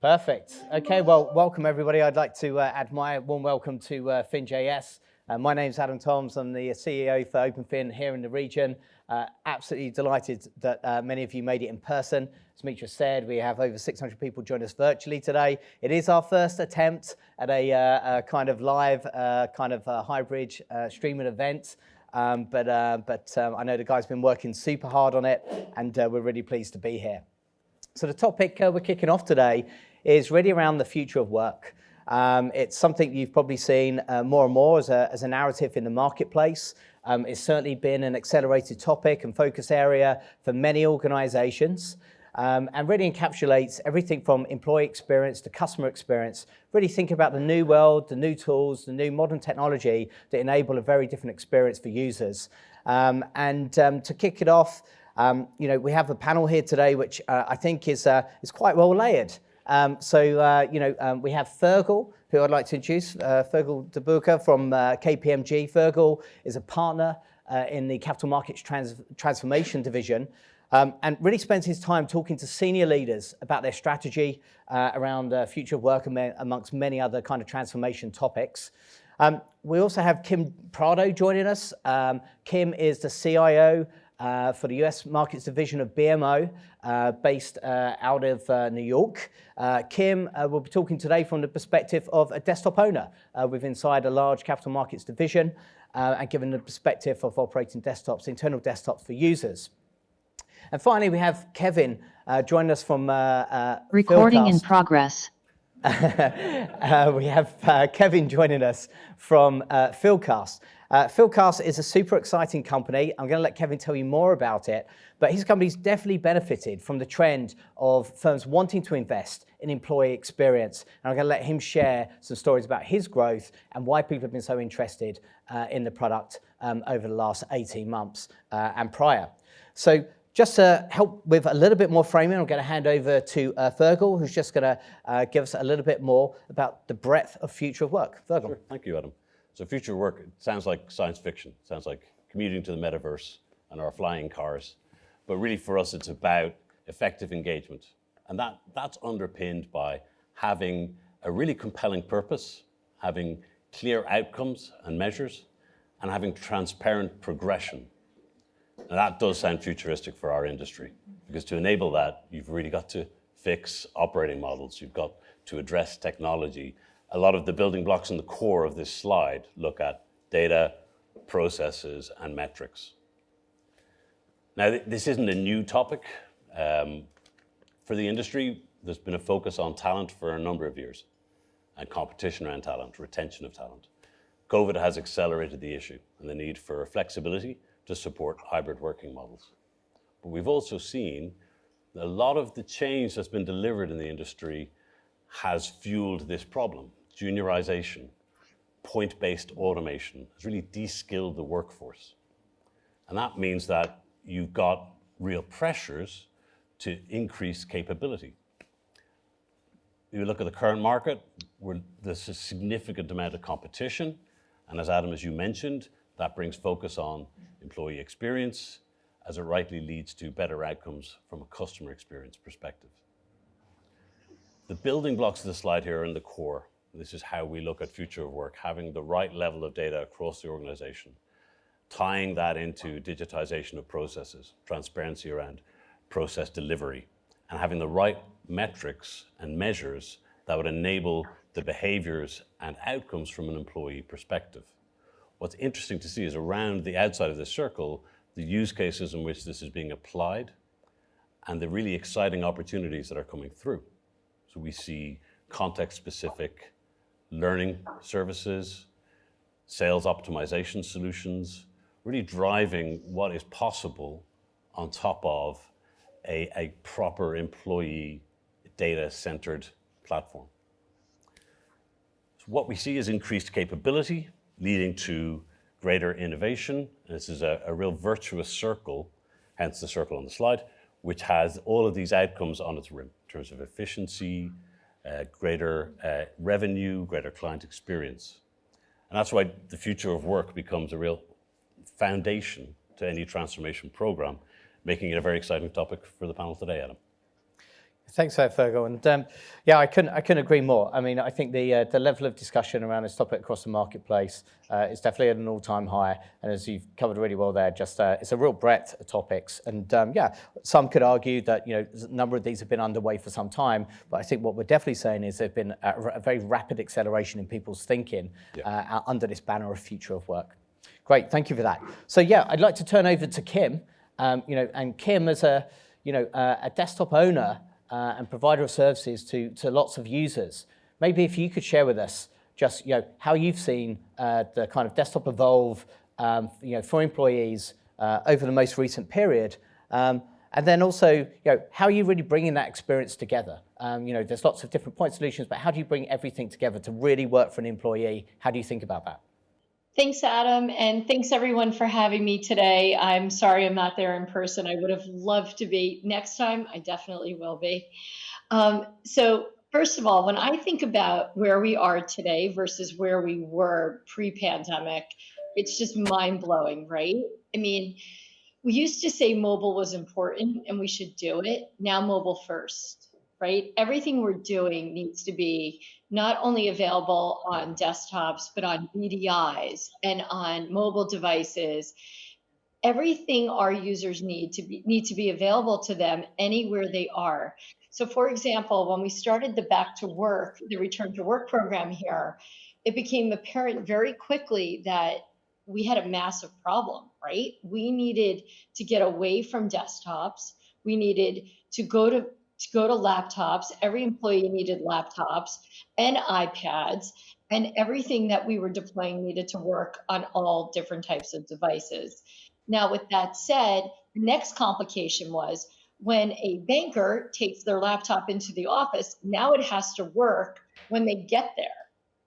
Perfect. Okay, well, welcome everybody. I'd like to add my warm welcome to FinJS. My name's Adam Toms. I'm the CEO for OpenFin here in the region. Absolutely delighted that many of you made it in person. As Mitra said, we have over 600 people join us virtually today. It is our first attempt at a kind of live, hybrid streaming event. But I know the guys have been working super hard on it, and we're really pleased to be here. So the topic we're kicking off today is really around the future of work. It's something you've probably seen more and more as a narrative in the marketplace. It's certainly been an accelerated topic and focus area for many organizations, and really encapsulates everything from employee experience to customer experience. Really think about the new world, the new tools, the new modern technology that enable a very different experience for users. To kick it off, we have a panel here today which I think is quite well layered. We have Feargal, who I'd like to introduce, Feargal de Burca from KPMG. Feargal is a partner in the Capital Markets Transformation Division, and really spends his time talking to senior leaders about their strategy around future work amongst many other kind of transformation topics. We also have Kim Prado joining us. Kim is the CIO for the US Markets Division of BMO, based out of New York. Kim will be talking today from the perspective of a desktop owner inside a large capital markets division, and given the perspective of operating desktops, internal desktops for users. And finally, we have Kevin joining us from Recording Fieldcast. in progress. We have Kevin joining us from Fieldcast. Fieldcast is a super exciting company. I'm going to let Kevin tell you more about it, but his company's definitely benefited from the trend of firms wanting to invest in employee experience. And I'm going to let him share some stories about his growth and why people have been so interested in the product over the last 18 months and prior. So just to help with a little bit more framing, I'm going to hand over to Feargal, who's just going to give us a little bit more about the breadth of future of work. Feargal. Sure. Thank you, Adam. So future work, it sounds like science fiction. It sounds like commuting to the metaverse and our flying cars. But really for us, it's about effective engagement. And that's underpinned by having a really compelling purpose, having clear outcomes and measures, and having transparent progression. And that does sound futuristic for our industry, because to enable that, you've really got to fix operating models. You've got to address technology. A lot of the building blocks in the core of this slide look at data, processes, and metrics. Now, this isn't a new topic. For the industry, there's been a focus on talent for a number of years, and competition around talent, retention of talent. COVID has accelerated the issue and the need for flexibility to support hybrid working models. But we've also seen that a lot of the change that's been delivered in the industry has fueled this problem. Juniorization, point-based automation has really de-skilled the workforce. And that means that you've got real pressures to increase capability. If you look at the current market, there's a significant amount of competition. And as Adam, as you mentioned, that brings focus on employee experience, as it rightly leads to better outcomes from a customer experience perspective. The building blocks of the slide here are in the core. This is how we look at future of work, having the right level of data across the organization, tying that into digitization of processes, transparency around process delivery, and having the right metrics and measures that would enable the behaviors and outcomes from an employee perspective. What's interesting to see is around the outside of this circle, the use cases in which this is being applied and the really exciting opportunities that are coming through. So we see context-specific learning services, sales optimization solutions, really driving what is possible on top of a proper employee data-centered platform. So what we see is increased capability leading to greater innovation. And this is a real virtuous circle, hence the circle on the slide, which has all of these outcomes on its rim in terms of efficiency, greater revenue, greater client experience. And that's why the future of work becomes a real foundation to any transformation program, making it a very exciting topic for the panel today, Adam. Thanks for that, Feargal. And yeah, I couldn't agree more. I mean, I think the level of discussion around this topic across the marketplace is definitely at an all-time high. And as you've covered really well there, just it's a real breadth of topics. And yeah, some could argue that a number of these have been underway for some time. But I think what we're definitely saying is there's been a very rapid acceleration in people's thinking under this banner of future of work. Great, thank you for that. So yeah, I'd like to turn over to Kim. And Kim, as a desktop owner and provider of services to lots of users. Maybe if you could share with us just how you've seen the kind of desktop evolve for employees over the most recent period, and then also how are you really bringing that experience together? There's lots of different point solutions, but how do you bring everything together to really work for an employee? How do you think about that? Thanks, Adam, and thanks everyone for having me today. I'm sorry I'm not there in person. I would have loved to be. Next time, I definitely will be. So first of all, when I think about where we are today versus where we were pre-pandemic, it's just mind-blowing, right? I mean, we used to say mobile was important and we should do it. Now mobile first, right? Everything we're doing needs to be not only available on desktops, but on VDIs and on mobile devices. Everything our users need to be available to them anywhere they are. So for example, when we started the return to work program here, it became apparent very quickly that we had a massive problem, right? We needed to get away from desktops. We needed to go to laptops. Every employee needed laptops and iPads, and everything that we were deploying needed to work on all different types of devices. Now, with that said, the next complication was when a banker takes their laptop into the office, now it has to work when they get there.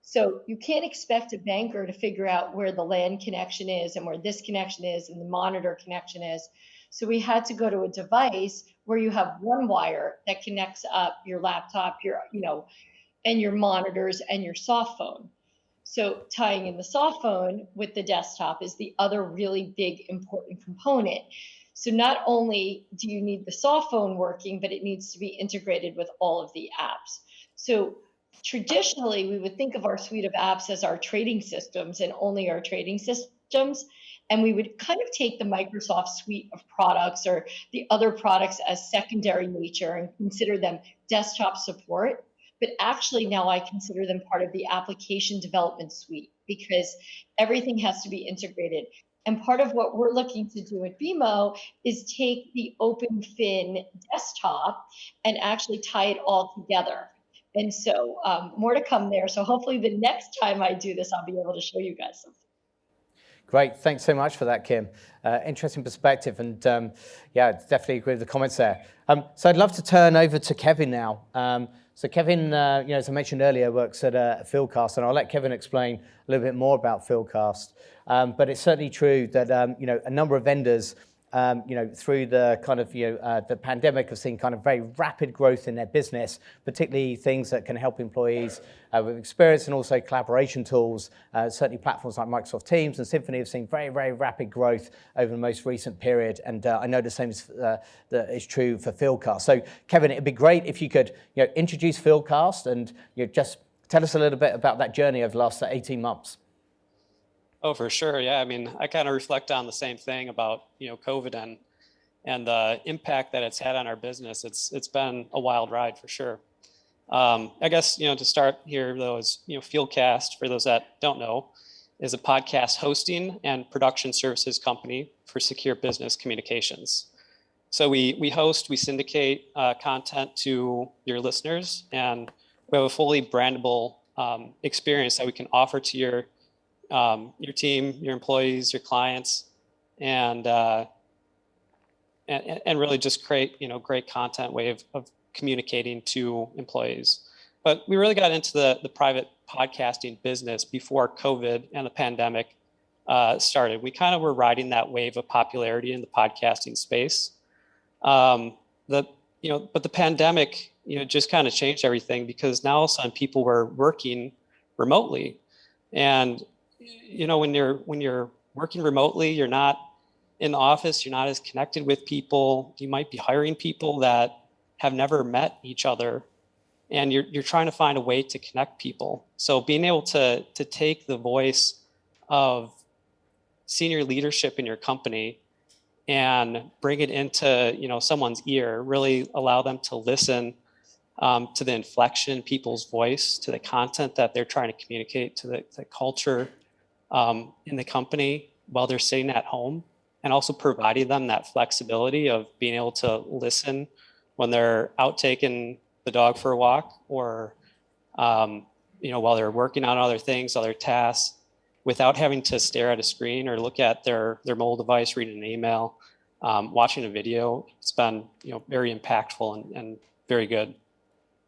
So you can't expect a banker to figure out where the LAN connection is and where this connection is and the monitor connection is. So we had to go to a device where you have one wire that connects up your laptop, and your monitors and your soft phone. So tying in the soft phone with the desktop is the other really big important component. So not only do you need the soft phone working, but it needs to be integrated with all of the apps. So traditionally, we would think of our suite of apps as our trading systems and only our trading systems. And we would kind of take the Microsoft suite of products or the other products as secondary nature and consider them desktop support. But actually now I consider them part of the application development suite because everything has to be integrated. And part of what we're looking to do at BMO is take the OpenFin desktop and actually tie it all together. And so more to come there. So hopefully the next time I do this, I'll be able to show you guys something. Great, thanks so much for that, Kim. Interesting perspective, and yeah, definitely agree with the comments there. So I'd love to turn over to Kevin now. So Kevin, as I mentioned earlier, works at Fieldcast, and I'll let Kevin explain a little bit more about Fieldcast. But it's certainly true that a number of vendors, through the kind of the pandemic, have seen kind of very rapid growth in their business, particularly things that can help employees with experience and also collaboration tools. Certainly platforms like Microsoft Teams and Symphony have seen very, very rapid growth over the most recent period. And I know the same is true for Fieldcast. So Kevin, it'd be great if you could introduce Fieldcast and just tell us a little bit about that journey over the last 18 months. Oh, for sure. Yeah. I mean, I kind of reflect on the same thing about, COVID and the impact that it's had on our business. It's been a wild ride for sure. I guess, to start here though is, Fieldcast, for those that don't know, is a podcast hosting and production services company for secure business communications. So we syndicate content to your listeners, and we have a fully brandable experience that we can offer to your team, your employees, your clients, and really just create great content way of communicating to employees. But we really got into the private podcasting business before COVID and the pandemic started. We kind of were riding that wave of popularity in the podcasting space. But the pandemic just kind of changed everything, because now all of a sudden people were working remotely, and when you're working remotely, you're not in the office, you're not as connected with people. You might be hiring people that have never met each other, and you're trying to find a way to connect people. So being able to take the voice of senior leadership in your company and bring it into someone's ear, really allow them to listen to the inflection in people's voice, to the content that they're trying to communicate, to the culture in the company while they're sitting at home, and also providing them that flexibility of being able to listen when they're out taking the dog for a walk, or while they're working on other things, other tasks, without having to stare at a screen or look at their mobile device, reading an email, watching a video. It's been very impactful and very good.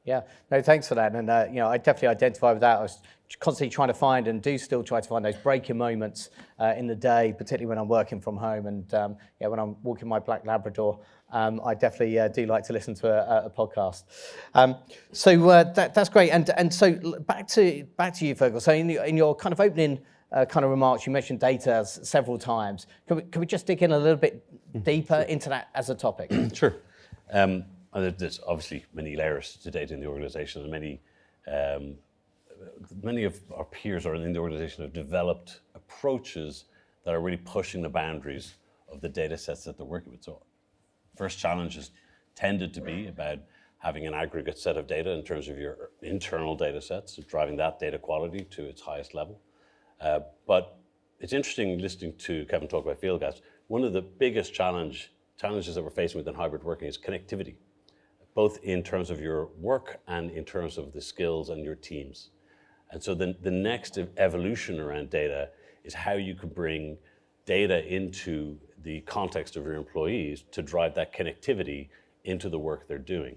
Yeah, no, thanks for that. And I definitely identify with that. I was constantly trying to find, and do still try to find, those breaking moments in the day, particularly when I'm working from home, and when I'm walking my black Labrador. I definitely do like to listen to a podcast. So that's great. And so back to you, Feargal. So in your kind of opening kind of remarks, you mentioned data several times. Can we just dig in a little bit deeper into that as a topic? Sure. There's obviously many layers to data in the organization, and many of our peers or in the organization have developed approaches that are really pushing the boundaries of the data sets that they're working with. So first challenge has tended to be about having an aggregate set of data in terms of your internal data sets, so driving that data quality to its highest level. But it's interesting listening to Kevin talk about Fieldcast. One of the biggest challenges that we're facing within hybrid working is connectivity, both in terms of your work and in terms of the skills and your teams. And so the next evolution around data is how you can bring data into the context of your employees to drive that connectivity into the work they're doing.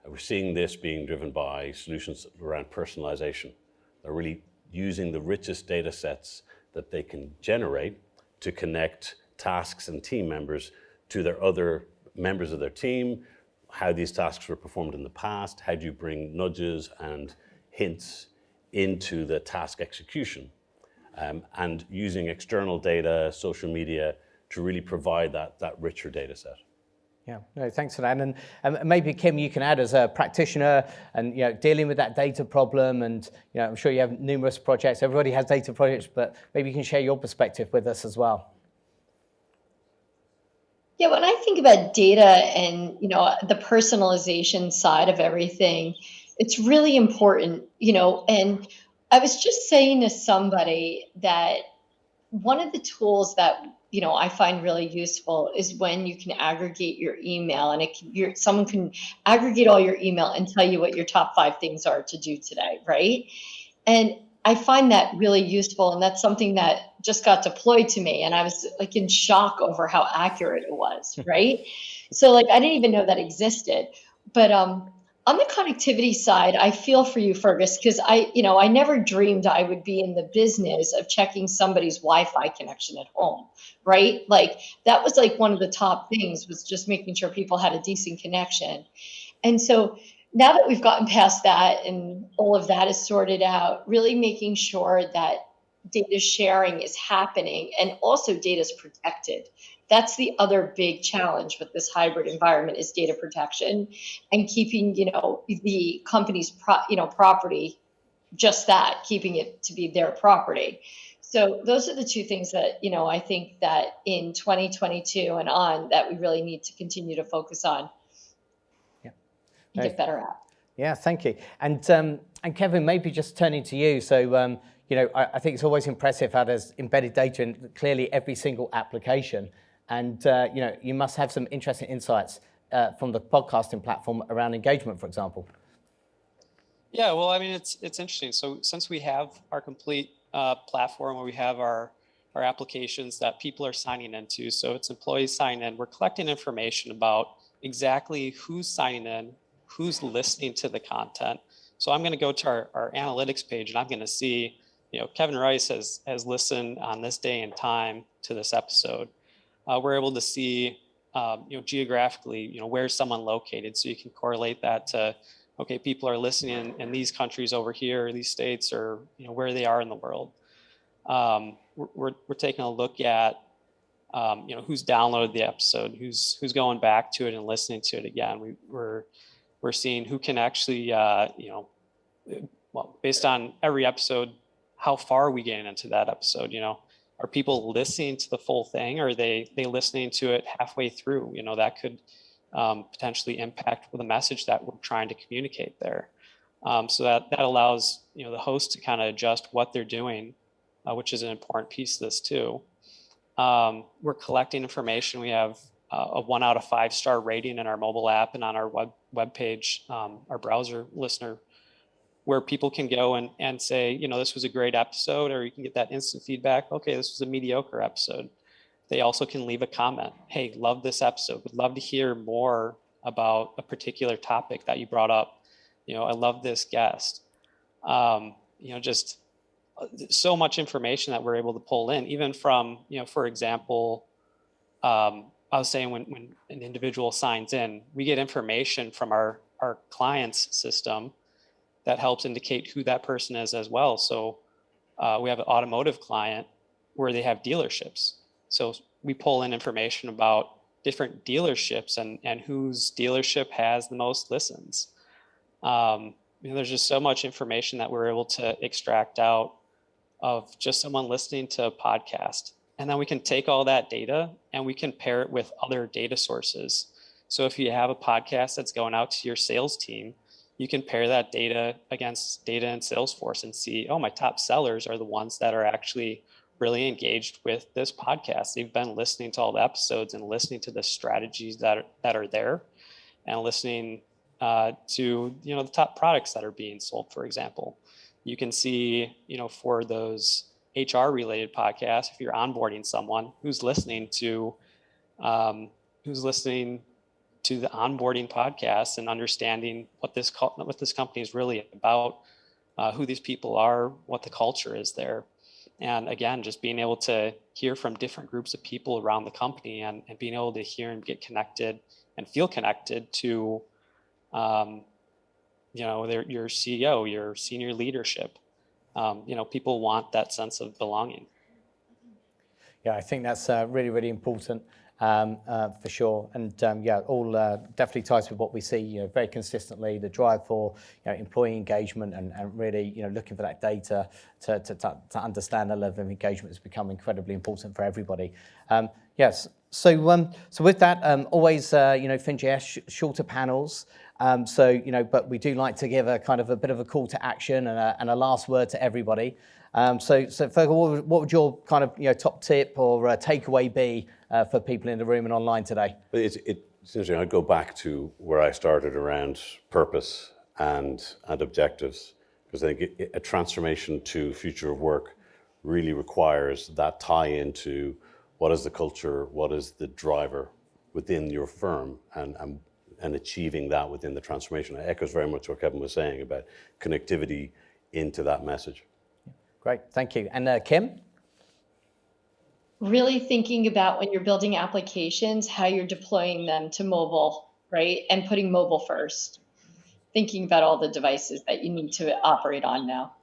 And we're seeing this being driven by solutions around personalization. They're really using the richest data sets that they can generate to connect tasks and team members to their other members of their team, how these tasks were performed in the past, how do you bring nudges and hints into the task execution, and using external data, social media, to really provide that richer data set. Yeah, no, thanks for that. And maybe, Kim, you can add, as a practitioner and dealing with that data problem, and I'm sure you have numerous projects. Everybody has data projects, but maybe you can share your perspective with us as well. Yeah, when I think about data and the personalization side of everything, it's really important, and I was just saying to somebody that one of the tools that I find really useful is when you can aggregate your email, and someone can aggregate all your email and tell you what your top 5 things are to do today, right? And I find that really useful, and that's something that just got deployed to me, and I was like in shock over how accurate it was, right? So I didn't even know that existed. But on the connectivity side, I feel for you, Fergus, because I never dreamed I would be in the business of checking somebody's Wi-Fi connection at home, right? That was one of the top things, was just making sure people had a decent connection. And so now that we've gotten past that and all of that is sorted out, really making sure that data sharing is happening and also data is protected. That's the other big challenge with this hybrid environment, is data protection and keeping, the company's property, just that, keeping it to be their property. So those are the two things that, I think that in 2022 and on, that we really need to continue to focus on. And get better at. Yeah, thank you. And Kevin, maybe just turning to you. So, I think it's always impressive how there's embedded data in clearly every single application. And, you must have some interesting insights from the podcasting platform around engagement, for example. Yeah, well, I mean, it's interesting. So since we have our complete platform where we have our applications that people are signing into, so it's employees signing in, we're collecting information about exactly who's signing in, who's listening to the content. So I'm going to go to our analytics page, and I'm going to see, Kevin Rice has listened on this day and time to this episode. We're able to see, geographically, where's someone located, so you can correlate that to, okay, people are listening in these countries over here, or these states, or where they are in the world. We're taking a look at who's downloaded the episode, who's going back to it and listening to it again. We're seeing who can actually, based on every episode, how far are we getting into that episode? Are people listening to the full thing, or are they listening to it halfway through? That could potentially impact the message that we're trying to communicate there. So that allows the host to kind of adjust what they're doing, which is an important piece of this too. We're collecting information. We have a 1 out of 5 star rating in our mobile app and on our web page, our browser listener, where people can go and say, this was a great episode, or you can get that instant feedback. Okay, this was a mediocre episode. They also can leave a comment. Hey, love this episode. Would love to hear more about a particular topic that you brought up. I love this guest. Just so much information that we're able to pull in, even from, for example, I was saying when an individual signs in, we get information from our client's system that helps indicate who that person is as well. So we have an automotive client where they have dealerships. So we pull in information about different dealerships and whose dealership has the most listens. There's just so much information that we're able to extract out of just someone listening to a podcast. And then we can take all that data and we can pair it with other data sources. So if you have a podcast that's going out to your sales team, you can pair that data against data in Salesforce and see, oh, my top sellers are the ones that are actually really engaged with this podcast. They've been listening to all the episodes and listening to the strategies that are there, and listening to the top products that are being sold, for example. You can see, for those HR related podcasts, if you're onboarding someone who's listening to the onboarding podcast and understanding what this company is really about, who these people are, what the culture is there. And again, just being able to hear from different groups of people around the company and being able to hear and get connected and feel connected to, your CEO, your senior leadership. People want that sense of belonging. Yeah, I think that's really, really important for sure. And all definitely ties with what we see, very consistently, the drive for employee engagement and really looking for that data to understand the level of engagement has become incredibly important for everybody. Yes. So with that, always FinJS shorter panels. But we do like to give a kind of a bit of a call to action and a last word to everybody. So Feargal, what would your kind of top tip or takeaway be for people in the room and online today? It's interesting. I'd go back to where I started around purpose and objectives, because I think a transformation to future of work really requires that tie into what is the culture, what is the driver within your firm, and achieving that within the transformation. It echoes very much what Kevin was saying about connectivity into that message. Great, thank you. And Kim? Really thinking about when you're building applications, how you're deploying them to mobile, right? And putting mobile first. Thinking about all the devices that you need to operate on now.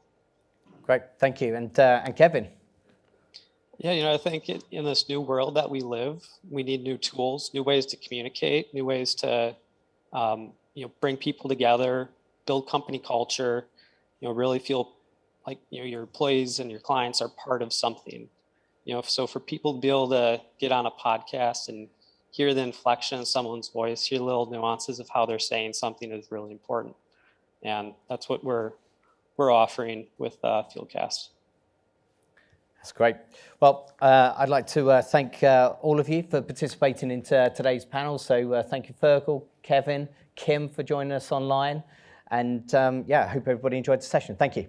Great, thank you. And Kevin? Yeah, I think in this new world that we live, we need new tools, new ways to communicate, new ways to bring people together, build company culture, really feel like your employees and your clients are part of something. So for people to be able to get on a podcast and hear the inflection in someone's voice, hear little nuances of how they're saying something is really important. And that's what we're offering with Fieldcast. That's great. Well, I'd like to thank all of you for participating in today's panel. So thank you, Feargal, Kevin, Kim, for joining us online. And I hope everybody enjoyed the session. Thank you.